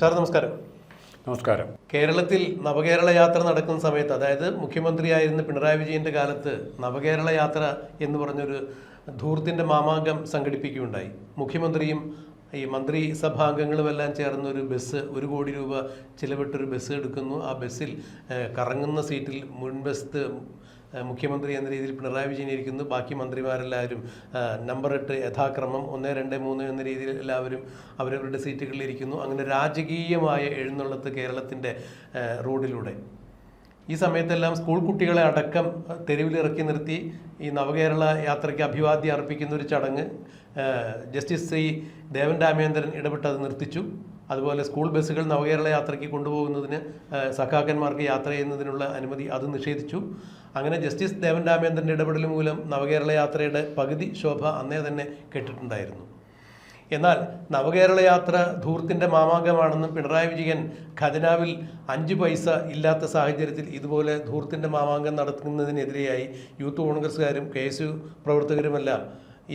Sir നമസ്കാരം. നമസ്കാരം. കേരളത്തിൽ നവകേരള യാത്ര നടക്കുന്ന സമയത്ത്, അതായത് മുഖ്യമന്ത്രിയായിരുന്ന പിണറായി വിജയന്റെ കാലത്ത് നവകേരള യാത്ര എന്ന് പറഞ്ഞൊരു ധൂർത്തിന്റെ മാമാങ്കം സംഘടിപ്പിക്കുകയുണ്ടായി. മുഖ്യമന്ത്രിയും ഈ മന്ത്രിസഭാംഗങ്ങളുമെല്ലാം ചേർന്ന് ഒരു ബസ്, 1 കോടി രൂപ ചിലവിട്ടൊരു ബസ് എടുക്കുന്നു. ആ ബസ്സിൽ കറങ്ങുന്ന സീറ്റിൽ മുൻവശത്ത് മുഖ്യമന്ത്രി എന്ന രീതിയിൽ പിണറായി വിജയൻ ഇരിക്കുന്നു. ബാക്കി മന്ത്രിമാരെല്ലാവരും നമ്പർ 8 യഥാക്രമം 1, 2, 3 എന്ന രീതിയിൽ എല്ലാവരും അവരവരുടെ സീറ്റുകളിൽ ഇരിക്കുന്നു. അങ്ങനെ രാജകീയമായ എഴുന്നള്ളത്ത് കേരളത്തിൻ്റെ റോഡിലൂടെ. ഈ സമയത്തെല്ലാം സ്കൂൾ കുട്ടികളെ അടക്കം തെരുവിലിറക്കി നിർത്തി ഈ നവകേരള യാത്രയ്ക്ക് അഭിവാദ്യം അർപ്പിക്കുന്ന ഒരു ചടങ്ങ് ജസ്റ്റിസ് ശ്രീ ദേവൻ രാമേന്ദ്രൻ ഇടപെട്ട് അത് നിർത്തിച്ചു. അതുപോലെ സ്കൂൾ ബസ്സുകൾ നവകേരള യാത്രയ്ക്ക് കൊണ്ടുപോകുന്നതിന് സഖാക്കന്മാർക്ക് യാത്ര ചെയ്യുന്നതിനുള്ള അനുമതി അത് നിഷേധിച്ചു. അങ്ങനെ ജസ്റ്റിസ് ദേവൻ രാമേന്ദ്രൻ്റെ ഇടപെടൽ മൂലം നവകേരള യാത്രയുടെ പകുതി ശോഭ അന്നേ തന്നെ കെട്ടിട്ടുണ്ടായിരുന്നു. എന്നാൽ നവകേരള യാത്ര ധൂർത്തിൻ്റെ മാമാങ്കമാണെന്നും പിണറായി വിജയൻ ഖജനാവിൽ 5 പൈസ ഇല്ലാത്ത സാഹചര്യത്തിൽ ഇതുപോലെ ധൂർത്തിൻ്റെ മാമാങ്കം നടത്തുന്നതിനെതിരെയായി യൂത്ത് കോൺഗ്രസ്സുകാരും KSU പ്രവർത്തകരുമെല്ലാം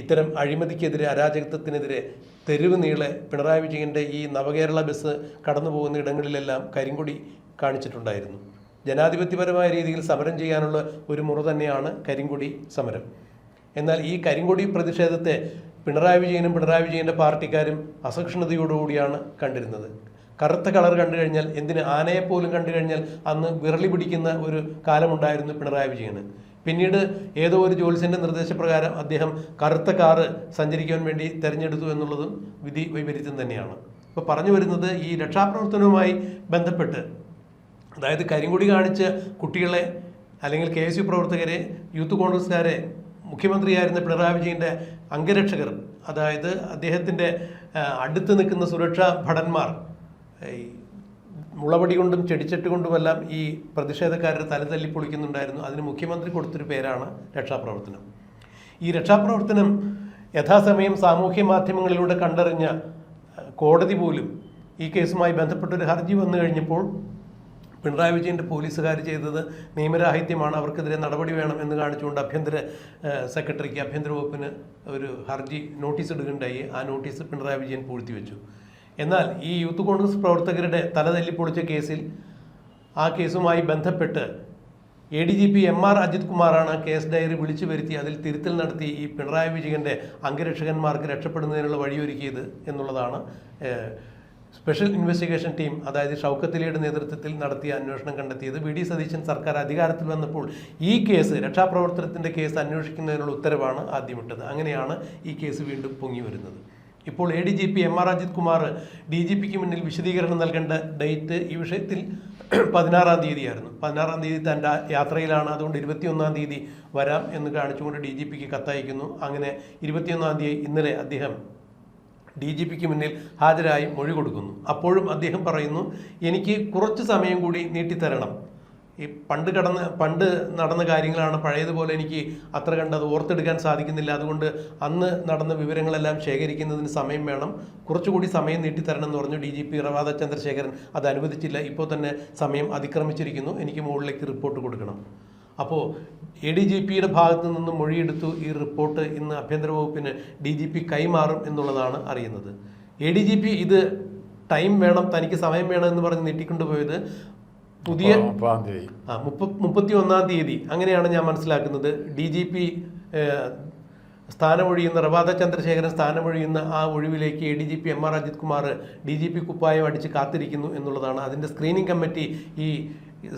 ഇത്തരം അഴിമതിക്കെതിരെ, അരാജകത്വത്തിനെതിരെ തെരുവ് നീളെ പിണറായി വിജയൻ്റെ ഈ നവകേരള ബസ് കടന്നു പോകുന്ന ഇടങ്ങളിലെല്ലാം കരിങ്കൊടി കാണിച്ചിട്ടുണ്ടായിരുന്നു. ജനാധിപത്യപരമായ രീതിയിൽ സമരം ചെയ്യാനുള്ള ഒരു മുറ തന്നെയാണ് കരിങ്കൊടി സമരം. എന്നാൽ ഈ കരിങ്കൊടി പ്രതിഷേധത്തെ പിണറായി വിജയനും പിണറായി വിജയൻ്റെ പാർട്ടിക്കാരും അസഹിഷ്ണുതയോടുകൂടിയാണ് കണ്ടിരുന്നത്. കറുത്ത കളർ കണ്ടു കഴിഞ്ഞാൽ, എന്തിന് ആനയെപ്പോലും കണ്ടു കഴിഞ്ഞാൽ അന്ന് വിറളി പിടിക്കുന്ന ഒരു കാലമുണ്ടായിരുന്നു പിണറായി വിജയന്. പിന്നീട് ഏതോ ഒരു ജ്യോത്സ്യൻ്റെ നിർദ്ദേശപ്രകാരം അദ്ദേഹം കറുത്ത കാറ് സഞ്ചരിക്കാൻ വേണ്ടി തിരഞ്ഞെടുത്തു എന്നുള്ളതും വിധി വൈപരീത്യം തന്നെയാണ്. ഇപ്പോൾ പറഞ്ഞു വരുന്നത്, ഈ രക്ഷാപ്രവർത്തനവുമായി ബന്ധപ്പെട്ട്, അതായത് കരിങ്കൊടി കാണിച്ച് കുട്ടികളെ അല്ലെങ്കിൽ KSU പ്രവർത്തകരെ, യൂത്ത് കോൺഗ്രസ്സുകാരെ മുഖ്യമന്ത്രിയായിരുന്ന പിണറായി വിജയൻ്റെ അംഗരക്ഷകർ, അതായത് അദ്ദേഹത്തിൻ്റെ അടുത്ത് നിൽക്കുന്ന സുരക്ഷാ ഭടന്മാർ മുളവടി കൊണ്ടും ചെടിച്ചട്ട് കൊണ്ടുമെല്ലാം ഈ പ്രതിഷേധക്കാരുടെ തല തല്ലി പൊളിക്കുന്നുണ്ടായിരുന്നു. അതിന് മുഖ്യമന്ത്രി കൊടുത്തൊരു പേരാണ് രക്ഷാപ്രവർത്തനം. ഈ രക്ഷാപ്രവർത്തനം യഥാസമയം സാമൂഹ്യ മാധ്യമങ്ങളിലൂടെ കണ്ടറിഞ്ഞ കോടതി പോലും ഈ കേസുമായി ബന്ധപ്പെട്ടൊരു ഹർജി വന്നു കഴിഞ്ഞപ്പോൾ പിണറായി വിജയൻ്റെ പോലീസുകാർ ചെയ്തത് നിയമരാഹിത്യമാണ്, അവർക്കെതിരെ നടപടി വേണം എന്ന് കാണിച്ചുകൊണ്ട് ആഭ്യന്തര സെക്രട്ടറിക്ക്, ആഭ്യന്തര വകുപ്പിന് ഒരു ഹർജി നോട്ടീസ് ഇടുകയുണ്ടായി. ആ നോട്ടീസ് പിണറായി വിജയൻ പൂഴ്ത്തിവെച്ചു. എന്നാൽ ഈ യൂത്ത് കോൺഗ്രസ് പ്രവർത്തകരുടെ തല തല്ലിപ്പൊളിച്ച കേസിൽ, ആ കേസുമായി ബന്ധപ്പെട്ട് ADGP MR അജിത് കുമാറാണ് കേസ് ഡയറി വിളിച്ചു വരുത്തി അതിൽ തിരുത്തൽ നടത്തി ഈ പിണറായി വിജയൻ്റെ അംഗരക്ഷകന്മാർക്ക് രക്ഷപ്പെടുന്നതിനുള്ള വഴിയൊരുക്കിയത് എന്നുള്ളതാണ് സ്പെഷ്യൽ ഇൻവെസ്റ്റിഗേഷൻ ടീം, അതായത് ഷൗക്കത്ത് അലിയുടെ നേതൃത്വത്തിൽ നടത്തിയ അന്വേഷണം കണ്ടെത്തിയത്. VD സതീശൻ സർക്കാർ അധികാരത്തിൽ വന്നപ്പോൾ ഈ കേസ്, രക്ഷാപ്രവർത്തനത്തിൻ്റെ കേസ് അന്വേഷിക്കുന്നതിനുള്ള ഉത്തരവാണ് ആദ്യമിട്ടത്. അങ്ങനെയാണ് ഈ കേസ് വീണ്ടും പൊങ്ങി വരുന്നത്. ഇപ്പോൾ ADGP MR അജിത് കുമാർ DGPക്ക് മുന്നിൽ വിശദീകരണം നൽകേണ്ട ഡേറ്റ് ഈ വിഷയത്തിൽ 16-ാം തീയതിയായിരുന്നു. 16-ാം തീയതി തൻ്റെ യാത്രയിലാണ്. അതുകൊണ്ട് 21-ാം തീയതി വരാം എന്ന് കാണിച്ചുകൊണ്ട് DGPക്ക് കത്തയക്കുന്നു. അങ്ങനെ 21-ാം തീയതി ഇന്നലെ അദ്ദേഹം DGPക്ക് മുന്നിൽ ഹാജരായി മൊഴി കൊടുക്കുന്നു. അപ്പോഴും അദ്ദേഹം പറയുന്നു, എനിക്ക് കുറച്ച് സമയം കൂടി നീട്ടിത്തരണം. ഈ പണ്ട് നടന്ന കാര്യങ്ങളാണ്, പഴയതുപോലെ എനിക്ക് അത്ര കണ്ടത് ഓർത്തെടുക്കാൻ സാധിക്കുന്നില്ല. അതുകൊണ്ട് അന്ന് നടന്ന വിവരങ്ങളെല്ലാം ശേഖരിക്കുന്നതിന് സമയം വേണം, കുറച്ചുകൂടി സമയം നീട്ടിത്തരണം എന്ന് പറഞ്ഞു. DGP റവാദ ചന്ദ്രശേഖരൻ അത് അനുവദിച്ചില്ല. ഇപ്പോൾ തന്നെ സമയം അതിക്രമിച്ചിരിക്കുന്നു, എനിക്ക് മുകളിലേക്ക് റിപ്പോർട്ട് കൊടുക്കണം. അപ്പോൾ ADGPയുടെ ഭാഗത്തു നിന്ന് മൊഴിയെടുത്തു. ഈ റിപ്പോർട്ട് ഇന്ന് ആഭ്യന്തര വകുപ്പിന് DGP കൈമാറും എന്നുള്ളതാണ് അറിയുന്നത്. ADGP ഇത് ടൈം വേണം, തനിക്ക് സമയം വേണം എന്ന് പറഞ്ഞ് നീട്ടിക്കൊണ്ടുപോയത് പുതിയ 31-ാം തീയതി, അങ്ങനെയാണ് ഞാൻ മനസ്സിലാക്കുന്നത്. DGP സ്ഥാനമൊഴിയുന്ന റവാദ ചന്ദ്രശേഖരൻ സ്ഥാനമൊഴിയുന്ന ആ ഒഴിവിലേക്ക് ADGP MR Ajith Kumar DGP കുപ്പായം അടിച്ച് കാത്തിരിക്കുന്നു എന്നുള്ളതാണ്. അതിൻ്റെ സ്ക്രീനിങ് കമ്മിറ്റി ഈ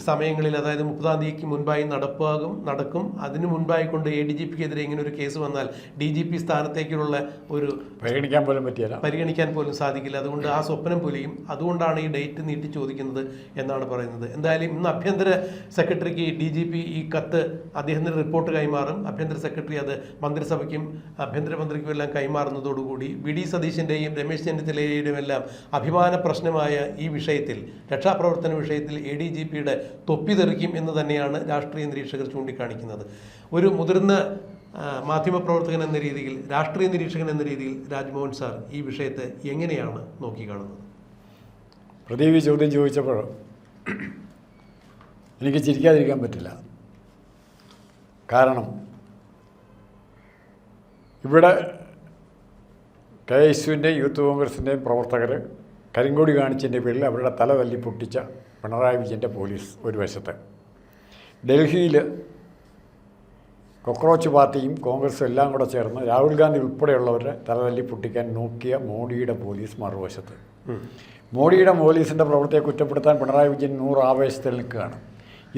സമയങ്ങളിൽ, അതായത് 30-ാം തീയതിക്ക് മുൻപായി നടക്കും. അതിന് മുൻപായിക്കൊണ്ട് ADGPക്കെതിരെ ഇങ്ങനെ ഒരു കേസ് വന്നാൽ DGP സ്ഥാനത്തേക്കുള്ള ഒരു പരിഗണിക്കാൻ പോലും സാധിക്കില്ല. അതുകൊണ്ട് ആ സ്വപ്നം പൊലിയും. അതുകൊണ്ടാണ് ഈ ഡേറ്റ് നീട്ടി ചോദിക്കുന്നത് എന്നാണ് പറയുന്നത്. എന്തായാലും ഇന്ന് ആഭ്യന്തര സെക്രട്ടറിക്ക് DGP ഈ കത്ത്, അദ്ദേഹത്തിൻ്റെ റിപ്പോർട്ട് കൈമാറും. ആഭ്യന്തര സെക്രട്ടറി അത് മന്ത്രിസഭയ്ക്കും ആഭ്യന്തരമന്ത്രിക്കും എല്ലാം കൈമാറുന്നതോടുകൂടി VD സതീശൻ്റെയും രമേശ് ചെന്നിത്തലയുടെയും എല്ലാം അഭിമാന പ്രശ്നമായ ഈ വിഷയത്തിൽ, രക്ഷാപ്രവർത്തന വിഷയത്തിൽ ADGPയുടെ തൊപ്പി തെറിക്കും എന്ന് തന്നെയാണ് രാഷ്ട്രീയ നിരീക്ഷകർ ചൂണ്ടിക്കാണിക്കുന്നത്. ഒരു മുതിർന്ന മാധ്യമപ്രവർത്തകൻ എന്ന രീതിയിൽ, രാഷ്ട്രീയ നിരീക്ഷകൻ എന്ന രീതിയിൽ രാജ്മോഹൻ സാർ ഈ വിഷയത്തെ എങ്ങനെയാണ് നോക്കിക്കാണുന്നത്? പ്രദീപ് ചോദ്യം ചോദിച്ചപ്പോൾ എനിക്ക് ചിരിക്കാതിരിക്കാൻ പറ്റില്ല. കാരണം ഇവിടെ KSUവിൻ്റെയും യൂത്ത് കോൺഗ്രസിൻ്റെയും പ്രവർത്തകർ കരിങ്കൊടി കാണിച്ചതിൻ്റെ പേരിൽ അവരുടെ തല തല്ലി പൊട്ടിച്ച പിണറായി വിജയൻ്റെ പോലീസ് ഒരു വശത്ത്, ഡൽഹിയിൽ കൊക്രോച്ച് പാർട്ടിയും കോൺഗ്രസും എല്ലാം കൂടെ ചേർന്ന് രാഹുൽ ഗാന്ധി ഉൾപ്പെടെയുള്ളവരുടെ തലതല്ലി പൊട്ടിക്കാൻ നോക്കിയ മോഡിയുടെ പോലീസ് മറുവശത്ത്. മോഡിയുടെ പോലീസിൻ്റെ പ്രവൃത്തിയെ കുറ്റപ്പെടുത്താൻ പിണറായി വിജയൻ 100 ആവേശത്തിൽ നിൽക്കുകയാണ്.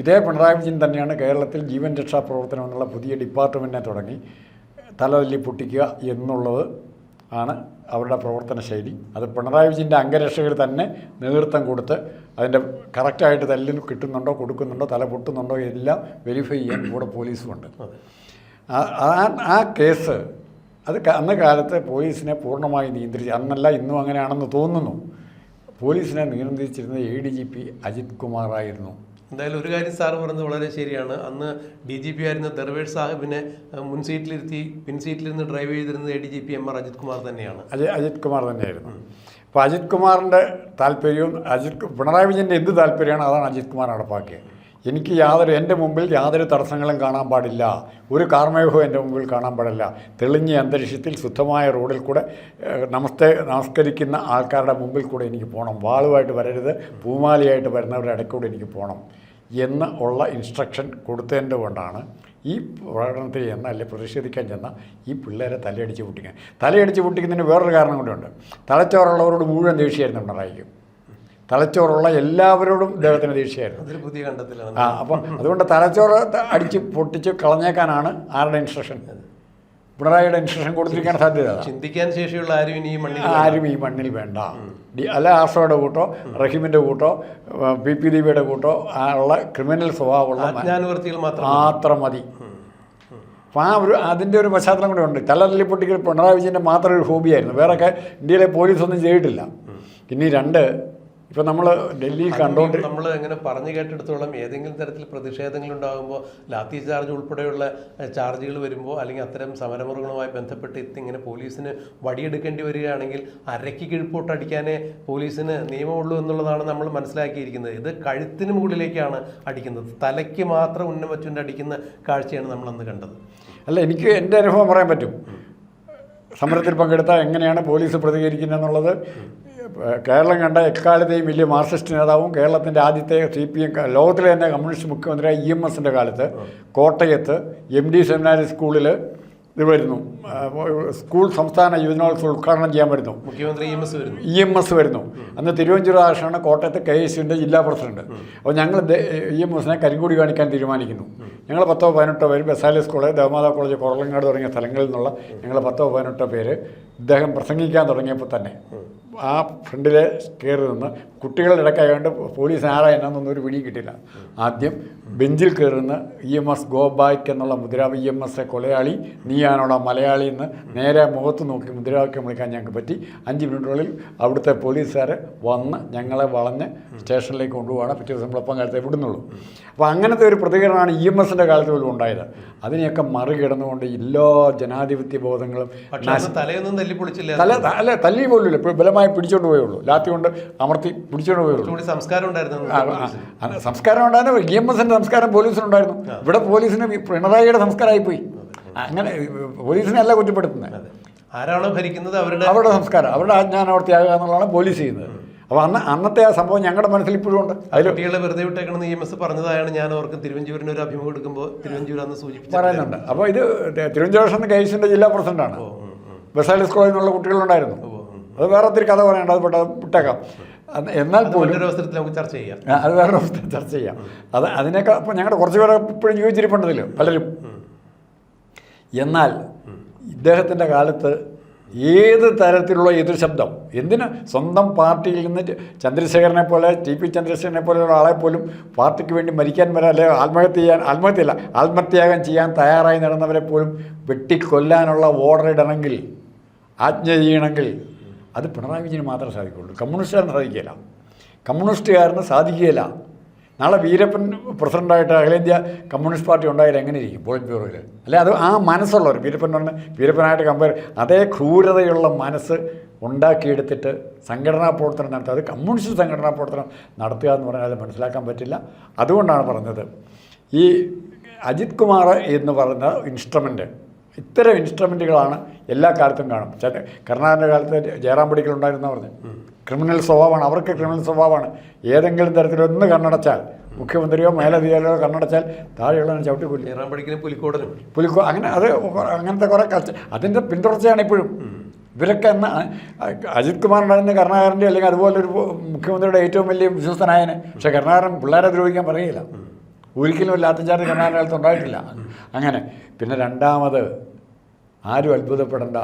ഇതേ പിണറായി വിജയൻ തന്നെയാണ് കേരളത്തിൽ ജീവൻ രക്ഷാ പ്രവർത്തനം എന്നുള്ള പുതിയ ഡിപ്പാർട്ട്മെൻറ്റിനെ തുടങ്ങി തലതല്ലി പൊട്ടിക്കുക എന്നുള്ളത് ആണ് അവരുടെ പ്രവർത്തന ശൈലി. അത് പിണറായി വിജയൻ്റെ അംഗരക്ഷകർ തന്നെ നേതൃത്വം കൊടുത്ത് അതിൻ്റെ കറക്റ്റായിട്ട് തല്ലിൽ കിട്ടുന്നുണ്ടോ, കൊടുക്കുന്നുണ്ടോ, തല പൊട്ടുന്നുണ്ടോ എല്ലാം വെരിഫൈ ചെയ്യാൻ കൂടെ പോലീസുമുണ്ട്. ആ കേസ് അത് അന്ന കാലത്ത് പോലീസിനെ പൂർണ്ണമായി നിയന്ത്രിച്ച്, അന്നല്ല ഇന്നും അങ്ങനെയാണെന്ന് തോന്നുന്നു, പോലീസിനെ നിയന്ത്രിച്ചിരുന്നത് ADGP അജിത് കുമാറായിരുന്നു. എന്തായാലും ഒരു കാര്യം സാറ് പറഞ്ഞത് വളരെ ശരിയാണ്. അന്ന് DGP ആയിരുന്ന ദർവേഷ് സാഹിബിനെ മുൻ സീറ്റിലിരുത്തി പിൻസീറ്റിലിരുന്ന് ഡ്രൈവ് ചെയ്തിരുന്നത് ADGP MR അജിത് കുമാർ തന്നെയാണ്. അജിത് കുമാർ തന്നെയായിരുന്നു. അപ്പോൾ അജിത് കുമാറിൻ്റെ താല്പര്യവും പിണറായി വിജയൻ്റെ എന്ത് താല്പര്യമാണ് അതാണ് അജിത് കുമാർ നടപ്പാക്കിയത്. എനിക്ക് എൻ്റെ മുമ്പിൽ യാതൊരു തടസ്സങ്ങളും കാണാൻ പാടില്ല, ഒരു എൻ്റെ മുമ്പിൽ കാണാൻ പാടില്ല, തെളിഞ്ഞ അന്തരീക്ഷത്തിൽ ശുദ്ധമായ റോഡിൽ കൂടെ നമസ്കരിക്കുന്ന ആൾക്കാരുടെ മുമ്പിൽ കൂടെ എനിക്ക് പോകണം, വാളുമായിട്ട് വരരുത്, പൂമാലയായിട്ട് വരുന്നവരുടെ ഇടയ്ക്കൂടെ എനിക്ക് പോകണം എന്ന് ഉള്ള ഇൻസ്ട്രക്ഷൻ കൊടുത്തതിൻ്റെ കൊണ്ടാണ് ഈ പ്രകടനത്തിൽ ചെന്ന അല്ലെങ്കിൽ പ്രതിഷേധിക്കാൻ ചെന്ന ഈ പിള്ളേരെ തലയടിച്ച് പൊട്ടിക്കുന്നതിന് വേറൊരു കാരണം കൂടെയുണ്ട്. തലച്ചോറുള്ളവരോട് മുഴുവൻ ദേഷ്യമായിരുന്നു പിണറായിക്കും. തലച്ചോറുള്ള എല്ലാവരോടും ഇദ്ദേഹത്തിന് ദേഷ്യമായിരുന്നു. അതൊരു പുതിയ കണ്ടെത്തലാണ്. അപ്പം അതുകൊണ്ട് തലച്ചോറ് അടിച്ച് പൊട്ടിച്ച് കളഞ്ഞേക്കാനാണ് ആരുടെ ഇൻസ്ട്രക്ഷൻ, പിണറായിയുടെ ഇൻസ്ട്രക്ഷൻ കൊടുത്തിരിക്കാൻ സാധ്യത. ചിന്തിക്കാൻ ശേഷിയുള്ള ആരും ഈ മണ്ണിൽ വേണ്ട. അല്ല ആർഷോയുടെ കൂട്ടോ റഹീമിൻ്റെ കൂട്ടോ PP ദീപയുടെ കൂട്ടോ ഉള്ള ക്രിമിനൽ സ്വഭാവമുള്ള മാത്രം മതി. അപ്പോൾ അതിൻ്റെ ഒരു പശ്ചാത്തലം കൂടെ ഉണ്ട്. തലതല്ലി പൊട്ടിക്കൽ പിണറായി വിജയൻ്റെ മാത്രം ഒരു ഹോബിയായിരുന്നു. വേറൊക്കെ ഇന്ത്യയിലെ പോലീസൊന്നും ചെയ്തിട്ടില്ല. ഇനി 2, ഇപ്പം നമ്മൾ ഡൽഹിയിൽ കണ്ടുകൊണ്ട് നമ്മൾ എങ്ങനെ പറഞ്ഞു കേട്ടെടുത്തോളം ഏതെങ്കിലും തരത്തിൽ പ്രതിഷേധങ്ങൾ ഉണ്ടാകുമ്പോൾ ലാത്തി ചാർജ് ഉൾപ്പെടെയുള്ള ചാർജുകൾ വരുമ്പോൾ അല്ലെങ്കിൽ അത്തരം സമരമുറകളുമായി ബന്ധപ്പെട്ട് ഇങ്ങനെ പോലീസിന് വടിയെടുക്കേണ്ടി വരികയാണെങ്കിൽ അരയ്ക്ക് കീഴ്പോട്ടടിക്കാനേ പോലീസിന് നിയമമുള്ളൂ എന്നുള്ളതാണ് നമ്മൾ മനസ്സിലാക്കിയിരിക്കുന്നത്. ഇത് കഴുത്തിന് മുകളിലേക്കാണ് അടിക്കുന്നത്, തലയ്ക്ക് മാത്രം ഉന്നം വെച്ചുകൊണ്ട് അടിക്കുന്ന കാഴ്ചയാണ് നമ്മളന്ന് കണ്ടത്. അല്ല, എനിക്ക് എൻ്റെ അനുഭവം പറയാൻ പറ്റും. സമരത്തിൽ പങ്കെടുത്താൽ എങ്ങനെയാണ് പോലീസ് പ്രതികരിക്കുന്നത് എന്നുള്ളത്. കേരളം കണ്ട എക്കാലത്തെയും വലിയ മാർക്സിസ്റ്റ് നേതാവും കേരളത്തിൻ്റെ ആദ്യത്തെ CPM ലോകത്തിലെ തന്നെ കമ്മ്യൂണിസ്റ്റ് മുഖ്യമന്ത്രിയായ EMSൻ്റെ കാലത്ത് കോട്ടയത്ത് MD സെമിനാരി സ്കൂളിൽ ഇത് വരുന്നു, സ്കൂൾ സംസ്ഥാന യുവജനോത്സവം ഉദ്ഘാടനം ചെയ്യാൻ വരുന്നു. മുഖ്യമന്ത്രി EMS വരുന്നു. അന്ന് തിരുവഞ്ചൂർ രാധാകൃഷ്ണനാണ് കോട്ടയത്ത് KSUവിൻ്റെ ജില്ലാ പ്രസിഡന്റ്. അപ്പോൾ ഞങ്ങൾ EMSനെ കരിങ്കൊടി കാണിക്കാൻ തീരുമാനിക്കുന്നു. ഞങ്ങൾ 10-18 പേര് ബസാലിയസ് കോളേജ്, ദേവമാതാ കോളേജ്, കൊറലങ്ങാട് തുടങ്ങിയ സ്ഥലങ്ങളിൽ നിന്നുള്ള ഞങ്ങൾ 10-18 പേര് ഇദ്ദേഹം പ്രസംഗിക്കാൻ തുടങ്ങിയപ്പോൾ തന്നെ ആ ഫ്രണ്ടിലെ കയറി നിന്ന് കുട്ടികളുടെ ഇടയ്ക്കായതുകൊണ്ട് പോലീസ് ആരാ എന്നൊന്നും ഒരു പിടിയും കിട്ടില്ല. ആദ്യം ബെഞ്ചിൽ കയറുന്ന EMS ഗോ ബാക്ക് എന്നുള്ള മുദ്രാവാക്യം, EMS കൊലയാളി നീയാണോടാ മലയാളി എന്ന് നേരെ മുഖത്ത് നോക്കി മുദ്രാവാക്യം വിളിക്കാൻ ഞങ്ങൾക്ക് പറ്റി. 5 മിനിറ്റുകളിൽ അവിടുത്തെ പോലീസുകാർ വന്ന് ഞങ്ങളെ വളഞ്ഞ് സ്റ്റേഷനിലേക്ക് കൊണ്ടുപോകണം. പിറ്റേ ദിവസം വെളുപ്പം കാലത്തെ വിടുന്നുള്ളൂ. അപ്പോൾ അങ്ങനത്തെ ഒരു പ്രതികരണമാണ് EMSൻ്റെ കാലത്ത് പോലും ഉണ്ടായത്. അതിനെയൊക്കെ മറികടന്നുകൊണ്ട് എല്ലാ ജനാധിപത്യ ബോധങ്ങളും തല്ലി പോലും ഇപ്പോൾ ബലമായി പിടിച്ചോണ്ട് പോയുള്ളൂ, ലാത്തി കൊണ്ട് അമർത്തി പിടിച്ചോണ്ട് പോയുള്ളൂ. സംസ്കാരം ഉണ്ടായിരുന്നു. EMSൻ്റെ സംസ്കാരം പോലീസിനുണ്ടായിരുന്നു. ഇവിടെ പോലീസിന് പിണറായിയുടെ സംസ്കാരമായിപ്പോയി. അങ്ങനെ പോലീസിനെ അല്ല കുറ്റപ്പെടുത്തുന്നത്, ആരാണോ ഭരിക്കുന്നത് അവരുടെ സംസ്കാരം, അവരുടെ ആജ്ഞാനവർത്തിയാകുക എന്നുള്ളതാണ് പോലീസ് ചെയ്യുന്നത്. അപ്പോൾ അന്നത്തെ ആ സംഭവം ഞങ്ങളുടെ മനസ്സിൽ ഇപ്പോഴും ഉണ്ട്. അതിൽ കുട്ടികളെ വെറുതെ വിട്ടേക്കണമെന്ന് EMS പറഞ്ഞതാണ്. ഞാൻ ഓർക്കും തിരുവഞ്ചൂരിന് ഒരു അഭിമുഖം എടുക്കുമ്പോൾ തിരുവഞ്ചൂർ അന്ന് സൂചിപ്പിച്ചു പറയുന്നുണ്ട്. അപ്പോൾ ഇത് തിരുവനന്തപുരം KSUവിൻ്റെ ജില്ലാ പ്രസിഡന്റാണ്. ബസാലിയസ് കോളേജിൽ നിന്നുള്ള കുട്ടികളുണ്ടായിരുന്നു. അത് വേറെ ഒത്തിരി കഥ പറയേണ്ട, അത് വിട്ടേക്കാം. എന്നാൽ പോലും നമുക്ക് ചർച്ച ചെയ്യാം, അത് വേറെ അവസ്ഥ ചർച്ച ചെയ്യാം. അതിനൊക്കെ അപ്പോൾ ഞങ്ങളുടെ കുറച്ച് പേരെ ഇപ്പോഴും ജീവിച്ചിരിപ്പുണ്ടല്ലോ പലരും. എന്നാൽ ഇദ്ദേഹത്തിൻ്റെ കാലത്ത് ഏത് തരത്തിലുള്ള എതിർ ശബ്ദം, എന്തിന് സ്വന്തം പാർട്ടിയിൽ നിന്ന് ചന്ദ്രശേഖരനെ പോലെ TP ചന്ദ്രശേഖരനെ പോലെയുള്ള ആളെ പോലും പാർട്ടിക്ക് വേണ്ടി മരിക്കാൻ വരാൻ, അല്ലെങ്കിൽ ആത്മഹത്യയാകാൻ ചെയ്യാൻ തയ്യാറായി നടന്നവരെ പോലും വെട്ടിക്കൊല്ലാനുള്ള ഓർഡർ ഇടണമെങ്കിൽ, ആജ്ഞ ചെയ്യണമെങ്കിൽ അത് പിണറായി വിജയന് മാത്രമേ സാധിക്കുകയുള്ളൂ. കമ്മ്യൂണിസ്റ്റുകാരന് സാധിക്കുകയില്ല, കമ്മ്യൂണിസ്റ്റുകാരന് സാധിക്കുകയില്ല. നാളെ വീരപ്പൻ പ്രസിഡൻ്റായിട്ട് അഖിലേന്ത്യാ കമ്മ്യൂണിസ്റ്റ് പാർട്ടി ഉണ്ടായാലും എങ്ങനെ ഇരിക്കും പോളിറ്റ് ബ്യൂറോയിൽ? അല്ലെ അത് ആ മനസ്സുള്ളവർ, വീരപ്പനായിട്ട് കമ്പയർ അതേ ക്രൂരതയുള്ള മനസ്സ് ഉണ്ടാക്കിയെടുത്തിട്ട് സംഘടനാ പ്രവർത്തനം നടത്തുക, അത് കമ്മ്യൂണിസ്റ്റ് സംഘടനാ പ്രവർത്തനം നടത്തുക എന്ന് പറഞ്ഞാൽ അത് മനസ്സിലാക്കാൻ പറ്റില്ല. അതുകൊണ്ടാണ് പറഞ്ഞത് ഈ അജിത് കുമാർ എന്ന് പറയുന്ന ഇൻസ്ട്രുമെൻ്റ് ഇത്തരം ഇൻസ്ട്രുമെൻറ്റുകളാണ് എല്ലാ കാലത്തും കാണും. കരുണാകരൻ്റെ കാലത്ത് ജയറാം പടിക്കൽ ഉണ്ടായിരുന്ന പറഞ്ഞു ക്രിമിനൽ സ്വഭാവമാണ്, അവർക്ക് ക്രിമിനൽ സ്വഭാവമാണ്. ഏതെങ്കിലും തരത്തിലൊന്ന് കണ്ണടച്ചാൽ, മുഖ്യമന്ത്രിയോ മേലധികാരിയോ കണ്ണടച്ചാൽ താഴെയുള്ളവനെ ചവിട്ടി പുലിക്കോ അങ്ങനെ അത് അങ്ങനത്തെ കുറേ കൾച്ചർ, അതിൻ്റെ പിന്തുടർച്ചയാണ് ഇപ്പോഴും. ഇവരൊക്കെ എന്ന് അജിത് കുമാറിൻ്റെ കരുണാകരൻ്റെ അല്ലെങ്കിൽ അതുപോലൊരു മുഖ്യമന്ത്രിയുടെ ഏറ്റവും വലിയ വിശ്വസ്തനായന്. പക്ഷേ കരുണാകരൻ പിള്ളേരെ ദ്രോഹിക്കാൻ പറയുകയില്ല, ഒരിക്കലും ലാത്തിച്ചാർജ് കരുണാകരൻ്റെ കാലത്ത് ഉണ്ടായിട്ടില്ല. അങ്ങനെ പിന്നെ രണ്ടാമത് ആരും അത്ഭുതപ്പെടേണ്ട,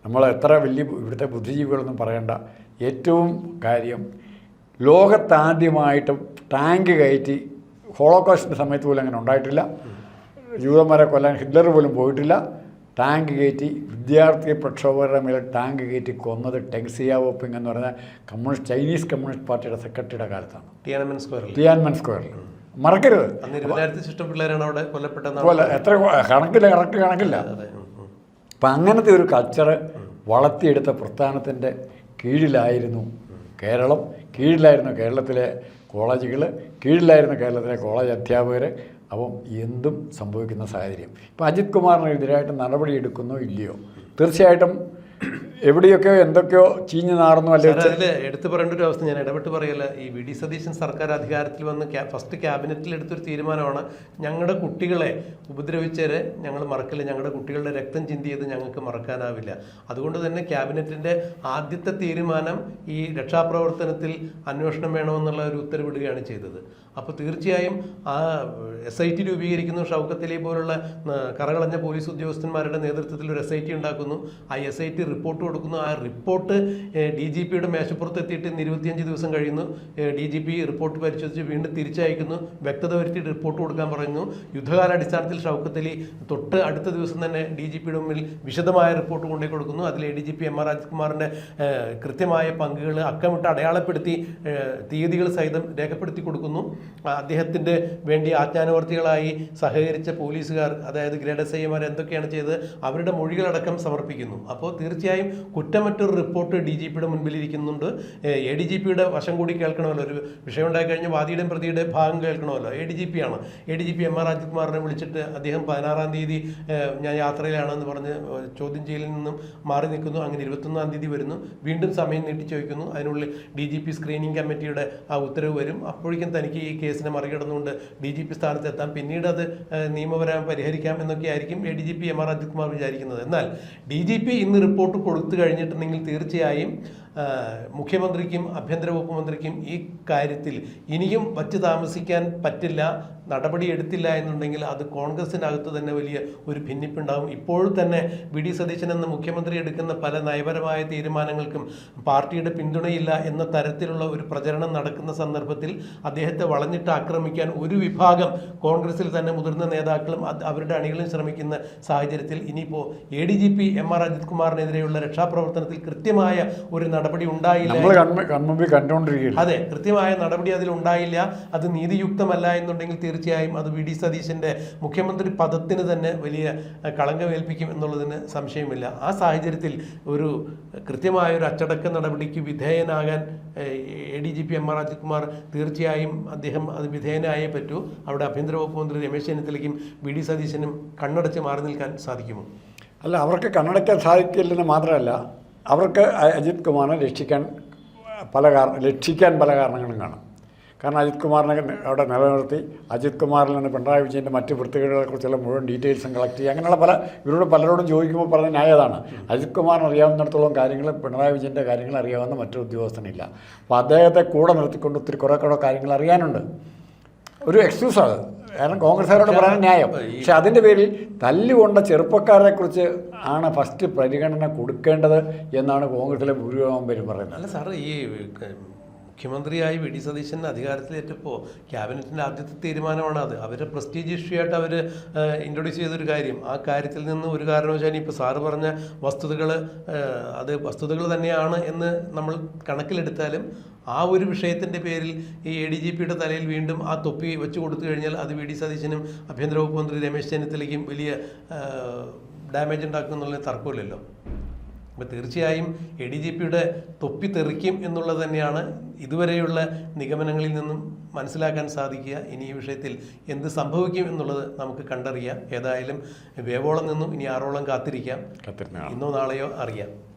നമ്മൾ എത്ര വലിയ ഇവിടുത്തെ ബുദ്ധിജീവികളൊന്നും പറയേണ്ട, ഏറ്റവും കാര്യം ലോകത്താദ്യമായിട്ടും ടാങ്ക് കയറ്റി, ഹോളോകോസ്റ്റിൻ്റെ സമയത്ത് പോലും അങ്ങനെ ഉണ്ടായിട്ടില്ല, ജൂതന്മാരെ കൊല്ലാൻ ഹിറ്റ്ലർ പോലും പോയിട്ടില്ല, ടാങ്ക് കയറ്റി വിദ്യാർത്ഥി പ്രക്ഷോഭകരുടെ മേലെ ടാങ്ക് കയറ്റി കൊന്നത് ടെങ് സിയാവോപിങ് എന്ന് പറഞ്ഞ ചൈനീസ് കമ്മ്യൂണിസ്റ്റ് പാർട്ടിയുടെ സെക്രട്ടറിയുടെ കാലത്താണ്, ടിയാൻമെൻ സ്ക്വയറിൽ. മറക്കരുത്. എത്ര കണക്കില്ല. അപ്പം അങ്ങനത്തെ ഒരു കൾച്ചർ വളർത്തിയെടുത്ത പ്രസ്ഥാനത്തിൻ്റെ കീഴിലായിരുന്നു കേരളം, കീഴിലായിരുന്നു കേരളത്തിലെ കോളേജുകൾ, കീഴിലായിരുന്നു കേരളത്തിലെ കോളേജ് അധ്യാപകർ. അപ്പം എന്തും സംഭവിക്കുന്ന സാഹചര്യം. ഇപ്പം അജിത് കുമാറിനെതിരായിട്ട് നടപടിയെടുക്കുന്നോ ഇല്ലയോ, തീർച്ചയായിട്ടും എവിടെയൊക്കെയോ എന്തൊക്കെയോ ചീഞ്ഞു നാറുന്നു. അതിൽ എടുത്തു പറയേണ്ട ഒരു അവസ്ഥ ഞാൻ ഇടപെട്ട് പറയല്ല. ഈ വി ഡി സതീശൻ സർക്കാർ അധികാരത്തിൽ വന്ന് ഫസ്റ്റ് ക്യാബിനറ്റിൽ എടുത്തൊരു തീരുമാനമാണ്, ഞങ്ങളുടെ കുട്ടികളെ ഉപദ്രവിച്ചവരെ ഞങ്ങൾ മറക്കില്ല, ഞങ്ങളുടെ കുട്ടികളുടെ രക്തം ചിന്തിയത് ഞങ്ങൾക്ക് മറക്കാനാവില്ല. അതുകൊണ്ട് തന്നെ ക്യാബിനറ്റിൻ്റെ ആദ്യത്തെ തീരുമാനം ഈ രക്ഷാപ്രവർത്തനത്തിൽ അന്വേഷണം വേണമെന്നുള്ള ഒരു ഉത്തരവിടുകയാണ് ചെയ്തത്. അപ്പോൾ തീർച്ചയായും ആ SIT രൂപീകരിക്കുന്നു, ഷൗക്കത്ത് അലി പോലുള്ള കറകളഞ്ഞ പോലീസ് ഉദ്യോഗസ്ഥന്മാരുടെ നേതൃത്വത്തിൽ ഒരു SIT ഉണ്ടാക്കുന്നു, ആ SIT റിപ്പോർട്ട് കൊടുക്കുന്നു. ആ റിപ്പോർട്ട് DGPയുടെ മേശപ്പുറത്ത് എത്തിയിട്ട് 25 ദിവസം കഴിയുന്നു. DGP റിപ്പോർട്ട് പരിശോധിച്ച് വീണ്ടും തിരിച്ചയക്കുന്നു, വ്യക്തത വരുത്തിയിട്ട് റിപ്പോർട്ട് കൊടുക്കാൻ പറയുന്നു. യുദ്ധകാലാടിസ്ഥാനത്തിൽ ഷൗക്കത്ത് അലി തൊട്ട് അടുത്ത ദിവസം തന്നെ DGPയുടെ മുമ്പിൽ വിശദമായ റിപ്പോർട്ട് കൊണ്ടേ കൊടുക്കുന്നു. അതിൽ ADGP MR അജിത് കുമാറിൻ്റെ കൃത്യമായ പങ്കുകൾ അക്കമിട്ട് അടയാളപ്പെടുത്തി തീയതികൾ സഹിതം രേഖപ്പെടുത്തി കൊടുക്കുന്നു. അദ്ദേഹത്തിൻ്റെ വേണ്ടി ആജ്ഞാനുവർത്തികളായി സഹകരിച്ച പോലീസുകാർ, അതായത് ഗ്രേഡ് SIമാർ എന്തൊക്കെയാണ് ചെയ്തത് അവരുടെ മൊഴികളടക്കം സമർപ്പിക്കുന്നു. അപ്പോൾ തീർച്ചയായും കുറ്റമറ്റൊരു റിപ്പോർട്ട് DGPയുടെ മുൻപിലിരിക്കുന്നുണ്ട്. ADGPയുടെ വശം കൂടി കേൾക്കണമല്ലോ, ഒരു വിഷയം ഉണ്ടായി കഴിഞ്ഞാൽ വാദിയുടെയും പ്രതിയുടെ ഭാഗം കേൾക്കണമല്ലോ. ADGPയാണ്. ADGP MR അജിത് കുമാറിനെ വിളിച്ചിട്ട് അദ്ദേഹം 16-ാം തീയതി ഞാൻ യാത്രയിലാണെന്ന് പറഞ്ഞ് ചോദ്യം ചെയ്യലിൽ നിന്നും മാറി നിൽക്കുന്നു. അങ്ങനെ 21-ാം തീയതി വരുന്നു, വീണ്ടും സമയം നീട്ടിച്ചു വയ്ക്കുന്നു. അതിനുള്ളിൽ DGP സ്ക്രീനിങ് കമ്മിറ്റിയുടെ ആ ഉത്തരവ് വരും. അപ്പോഴേക്കും തനിക്ക് ഈ കേസിനെ മറികടന്നുകൊണ്ട് DGP സ്ഥാനത്തെത്താം, പിന്നീട് അത് നിയമപരമായി പരിഹരിക്കാം എന്നൊക്കെ ആയിരിക്കും ADGP MR അജിത് കുമാർ വിചാരിക്കുന്നത്. എന്നാൽ DGP ഇന്ന് റിപ്പോർട്ട് കൊടുത്തു കഴിഞ്ഞിട്ടുണ്ടെങ്കിൽ തീർച്ചയായും മുഖ്യമന്ത്രിക്കും ആഭ്യന്തര വകുപ്പ് മന്ത്രിക്കും ഈ കാര്യത്തിൽ ഇനിയും വച്ച് താമസിക്കാൻ പറ്റില്ല. നടപടി എടുത്തില്ല എന്നുണ്ടെങ്കിൽ അത് കോൺഗ്രസിനകത്ത് തന്നെ വലിയ ഒരു ഭിന്നിപ്പുണ്ടാകും. ഇപ്പോഴും തന്നെ വി ഡി സതീശൻ എന്ന മുഖ്യമന്ത്രി എടുക്കുന്ന പല നയപരമായ തീരുമാനങ്ങൾക്കും പാർട്ടിയുടെ പിന്തുണയില്ല എന്ന തരത്തിലുള്ള ഒരു പ്രചരണം നടക്കുന്ന സന്ദർഭത്തിൽ അദ്ദേഹത്തെ വളഞ്ഞിട്ട് ആക്രമിക്കാൻ ഒരു വിഭാഗം കോൺഗ്രസിൽ തന്നെ മുതിർന്ന നേതാക്കളും അവരുടെ അണികളും ശ്രമിക്കുന്ന സാഹചര്യത്തിൽ ഇനിയിപ്പോൾ ADGP MR അജിത് കുമാറിനെതിരെയുള്ള രക്ഷാപ്രവർത്തനത്തിൽ കൃത്യമായ ഒരു നടപടി ഉണ്ടായില്ല. അതെ, കൃത്യമായ നടപടി അതിൽ ഉണ്ടായില്ല. അത് നീതിയുക്തമല്ല എന്നുണ്ടെങ്കിൽ തീർച്ചയായും അത് വി ഡി സതീശൻ്റെ മുഖ്യമന്ത്രി പദത്തിന് തന്നെ വലിയ കളങ്കമേൽപ്പിക്കും എന്നുള്ളതിന് സംശയമില്ല. ആ സാഹചര്യത്തിൽ ഒരു കൃത്യമായ ഒരു അച്ചടക്ക നടപടിക്ക് വിധേയനാകാൻ ADGP MR അജിത് കുമാർ തീർച്ചയായും അദ്ദേഹം അത് വിധേയനായേ പറ്റൂ. അവിടെ ആഭ്യന്തര വകുപ്പ് മന്ത്രി രമേശ് ചെന്നിത്തലയ്ക്കും വി ഡി സതീശനും കണ്ണടച്ച് മാറി നിൽക്കാൻ സാധിക്കുമോ? അല്ല, അവർക്ക് കണ്ണടയ്ക്കാൻ സാധിക്കില്ലെന്ന് മാത്രമല്ല, അവർക്ക് അജിത് കുമാറിനെ രക്ഷിക്കാൻ പല കാരണങ്ങളും കാണും. കാരണം അജിത് കുമാറിനെ അവിടെ നിലനിർത്തി അജിത് കുമാറിൽ നിന്ന് പിണറായി വിജയൻ്റെ മറ്റ് വൃത്തികേടുകളെക്കുറിച്ചുള്ള മുഴുവൻ ഡീറ്റെയിൽസും കളക്ട് ചെയ്യുക, അങ്ങനെയുള്ള പലരോടും ചോദിക്കുമ്പോൾ പറഞ്ഞ ന്യായതാണ്. അജിത് കുമാറിന് അറിയാവുന്നിടത്തോളം കാര്യങ്ങൾ പിണറായി വിജയൻ്റെ കാര്യങ്ങൾ അറിയാവുന്ന മറ്റൊരു ഉദ്യോഗസ്ഥനില്ല. അപ്പോൾ അദ്ദേഹത്തെ കൂടെ നിർത്തിക്കൊണ്ട് കുറേ കാര്യങ്ങൾ അറിയാനുണ്ട്. ഒരു എക്സ്ക്യൂസാണ്, കാരണം കോൺഗ്രസ്സുകാരോട് പറയാൻ ന്യായം. പക്ഷെ അതിൻ്റെ പേരിൽ തല്ലുകൊണ്ട ചെറുപ്പക്കാരെക്കുറിച്ച് ആണ് ഫസ്റ്റ് പരിഗണന കൊടുക്കേണ്ടത് എന്നാണ് കോൺഗ്രസിലെ ഭൂരിഭാഗം പേരും പറയുന്നത്. അല്ല സാറ്, ഈ മുഖ്യമന്ത്രിയായി വി ഡി സതീശൻ അധികാരത്തിലേറ്റപ്പോൾ ക്യാബിനറ്റിൻ്റെ ആദ്യത്തെ തീരുമാനമാണ് അത്. അവരുടെ പ്രസ്റ്റീജ് ഇഷ്യൂ ആയിട്ട് അവർ ഇൻട്രൊഡ്യൂസ് ചെയ്തൊരു കാര്യം. ആ കാര്യത്തിൽ നിന്ന് ഒരു കാരണവശാലും ഇപ്പോൾ സാറ് പറഞ്ഞ വസ്തുതകൾ തന്നെയാണ് എന്ന് നമ്മൾ കണക്കിലെടുത്താലും ആ ഒരു വിഷയത്തിൻ്റെ പേരിൽ ഈ ADGPയുടെ തലയിൽ വീണ്ടും ആ തൊപ്പി വെച്ച് കൊടുത്തു കഴിഞ്ഞാൽ അത് വി ഡി സതീശനും ആഭ്യന്തര വകുപ്പ് മന്ത്രി രമേശ് ചെന്നിത്തലയ്ക്കും വലിയ ഡാമേജ് ഉണ്ടാക്കും എന്നുള്ള തർക്കമില്ലല്ലോ. അപ്പോൾ തീർച്ചയായും ADGPയുടെ തൊപ്പി തെറിക്കും എന്നുള്ളത് തന്നെയാണ് ഇതുവരെയുള്ള നിഗമനങ്ങളിൽ നിന്നും മനസ്സിലാക്കാൻ സാധിക്കുക. ഇനി ഈ വിഷയത്തിൽ എന്ത് സംഭവിക്കും എന്നുള്ളത് നമുക്ക് കണ്ടറിയാം. ഏതായാലും വേവോളം നിന്നും ഇനി ആറോളം കാത്തിരിക്കാം. ഇന്നോ നാളെയോ അറിയാം.